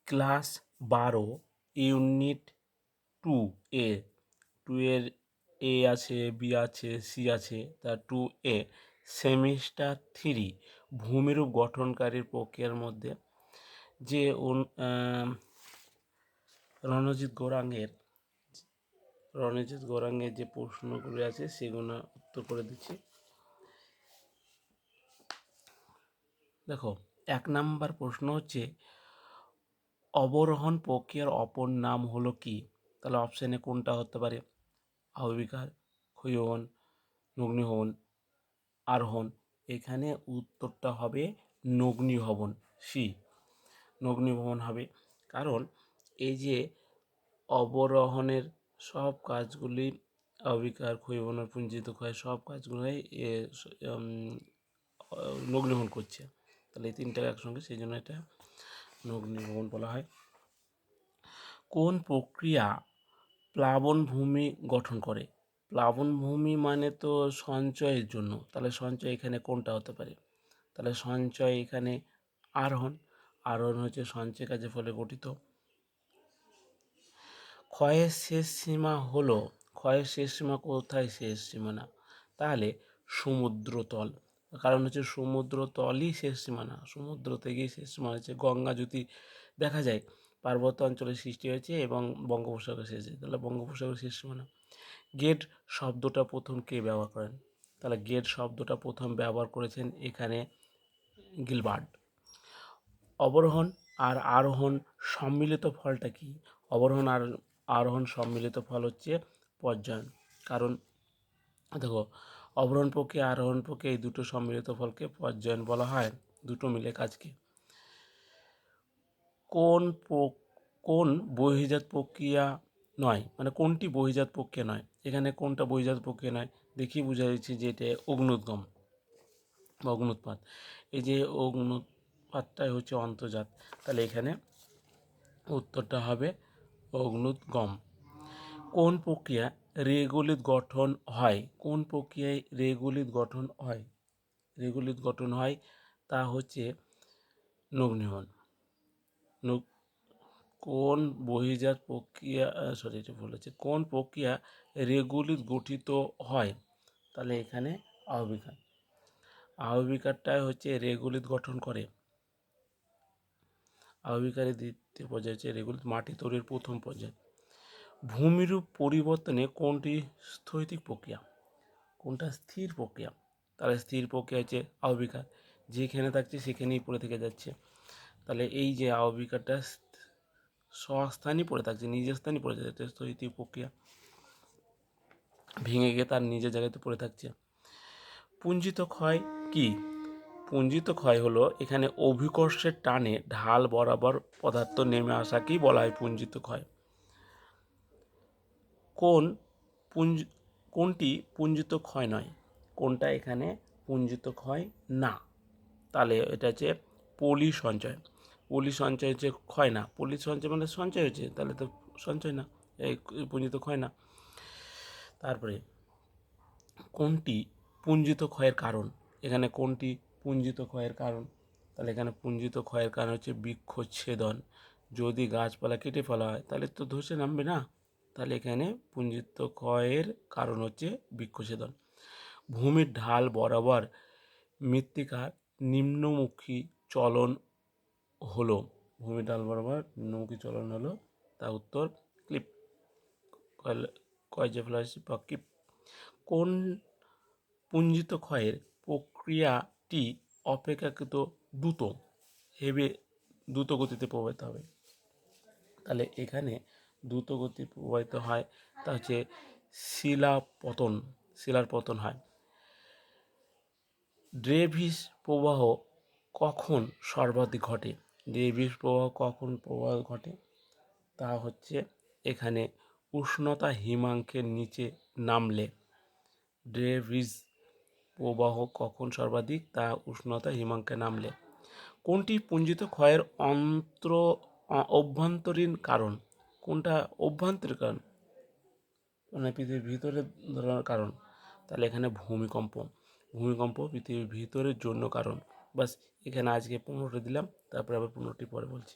Class 12 unit 2 এ 2 এর এ আছে, B আছে, সি আছে, তা 2A সেমিস্টার 3 ভূমিরূপ গঠনকারীর প্রক্রিয়ার মধ্যে যে রণজিৎ গৌরাঙ্গের যে প্রশ্নগুলি আছে সেগুলো উত্তর করে দিচ্ছি। দেখো, 1 নাম্বার প্রশ্ন হচ্ছে অবরোহণ প্রক্রিয়ার অপর নাম হলো কি? তাহলে অপশানে কোনটা হতে পারে? আহবিকার, ক্ষয়ন, নগ্নিভবন, আরোহণ। এখানে উত্তরটা হবে নগ্নিভবন, সি, নগ্নিভবন হবে। কারণ এই যে অবরোহণের সব কাজগুলি আহবিকার, ক্ষয়ন, পুঞ্জিত ক্ষয় সব কাজগুলোই নগ্নিভবন করছে। তাহলে এই তিনটা একসঙ্গে, সেই জন্য এটা নগ্নিভবন বলা হয়। কোন প্রক্রিয়া প্লাবনভূমি গঠন করে? প্লাবনভূমি মানে তো সঞ্চয়ের জন্য, তাহলে সঞ্চয় এখানে কোনটা হতে পারে? তাহলে সঞ্চয় এখানে আরোহণ। আরোহণ হচ্ছে সঞ্চয় কাজের ফলে গঠিত। ক্ষয়ের শেষ সীমা হলো, ক্ষয়ের শেষ সীমা কোথায় শেষ সীমানা? তাহলে সমুদ্রতল। কারণ হচ্ছে সমুদ্রতলই শেষ সীমানা, সমুদ্র থেকেই শেষ সীমানা হচ্ছে। গঙ্গা যদি দেখা যায় পার্বত্য অঞ্চলে সৃষ্টি হয়েছে এবং বঙ্গোপসাগর শেষ, তাহলে বঙ্গোপসাগর শেষ সীমানা। গেট শব্দটা প্রথম কে ব্যবহার করেন? তাহলে গেট শব্দটা প্রথম ব্যবহার করেছেন এখানে গিলবার্ট। অবরোহণ আর আরোহণ সম্মিলিত ফলটা কি? অবরোহণ আর আরোহণ সম্মিলিত ফল হচ্ছে পর্যায়ন। কারণ দেখো, অবরোহণ প্রক্রিয়া আরোহণ প্রক্রিয়া এই দুটো সম্মিলিত ফলকে পর্যায়ন বলা হয়, দুটো মিলে কাজকে। কোন বহির্জাত প্রক্রিয়া নয়, মানে কোনটি বহির্জাত প্রক্রিয়া নয়? এখানে কোনটা বহির্জাত প্রক্রিয়া নয় দেখি বোঝা যাচ্ছে যে এটা অগ্নুদ্গম বা অগ্নুৎপাত। এই যে অগ্নুৎপাতটাই হচ্ছে অন্তর্জাত, তাহলে এখানে উত্তরটা হবে অগ্নুৎগম। কোন প্রক্রিয়া রেগুলিত গঠন হয়? কোন প্রক্রিয়ায় রেগুলিত গঠন হয়? রেগুলিত গঠন হয় তা হচ্ছে নগ্নিভবন। কোন বহির্জাত প্রক্রিয়া এটা ভুল হচ্ছে, কোন প্রক্রিয়া রেগুলিত গঠিত হয়? তাহলে এখানে আহবিকার। আহবিকারটাই হচ্ছে রেগুলিত গঠন করে। আহবিকারের দ্বিতীয় পর্যায়ে হচ্ছে রেগুলিত, মাটি তৈরির প্রথম পর্যায়। ভূমিরূপ পরিবর্তনে কোনটি স্থৈতিক প্রক্রিয়া? কোনটা স্থির প্রক্রিয়া? তাহলে স্থির প্রক্রিয়া হচ্ছে আহবিকার, যেখানে থাকছে সেখানেই পড়ে থেকে যাচ্ছে। তাহলে এই যে আহবিকারটা স্বস্থানই পড়ে থাকছে, নিজের স্থানই পড়ে যাচ্ছে, স্থৈতিক প্রক্রিয়া, ভেঙে গিয়ে তার নিজের জায়গাতে পড়ে থাকছে। পুঞ্জিত ক্ষয় কি? পুঞ্জিত ক্ষয় হলো এখানে অভিকর্ষের টানে ঢাল বরাবর পদার্থ নেমে আসাকেই বলা হয় পুঞ্জিত ক্ষয়। কোনটি পুঞ্জিত ক্ষয় নয়? কোনটা এখানে পুঞ্জিত ক্ষয় না? তাহলে এটা হচ্ছে পলি সঞ্চয়। পলি সঞ্চয় হচ্ছে ক্ষয় না, পলি সঞ্চয় মানে সঞ্চয় হচ্ছে, তাহলে তো সঞ্চয় না, এই পুঞ্জিত ক্ষয় না। তারপরে কোনটি পুঞ্জিত ক্ষয়ের কারণ? এখানে কোনটি পুঞ্জিত ক্ষয়ের কারণ? তাহলে এখানে পুঞ্জিত ক্ষয়ের কারণ হচ্ছে বৃক্ষচ্ছেদন। যদি গাছপালা কেটে ফেলা হয় তাহলে তো ধসে নামবে না, তাহলে এখানে পুঞ্জিত ক্ষয়ের কারণ হচ্ছে বৃক্ষচ্ছেদন। ভূমির ঢাল বরাবর মৃত্তিকার নিম্নমুখী চলন হলো, ভূমির ঢাল বরাবর নিম্নমুখী চলন হলো, তা উত্তর ক্লিপ, কয়জেফ্লাসি বা ক্লিপ। কোন পুঞ্জিত ক্ষয়ের প্রক্রিয়াটি অপেক্ষাকৃত দ্রুত গতিতে প্রবাহিত হবে? তাহলে এখানে দ্রুত গতি প্রবাহিত হয় তা হচ্ছে শিলার পতন হয়। ড্রেভিস প্রবাহ কখন সর্বাধিক ঘটে? ড্রেভিস প্রবাহ কখন ঘটে? তা হচ্ছে এখানে উষ্ণতা হিমাঙ্কের নিচে নামলে। ড্রেভিস প্রবাহ কখন সর্বাধিক? তা উষ্ণতা হিমাঙ্কে নামলে। কোনটি পুঞ্জিত ক্ষয়ের অভ্যন্তরীণ কারণ? কোনটা অভ্যন্তরীণ কারণ, মানে পৃথিবীর ভিতরে ধরার কারণ? তাহলে এখানে ভূমিকম্প পৃথিবীর ভিতরের জন্য কারণ। বাস, এখানে আজকে 15টি দিলাম, তারপরে আবার 15টি পরে বলছি।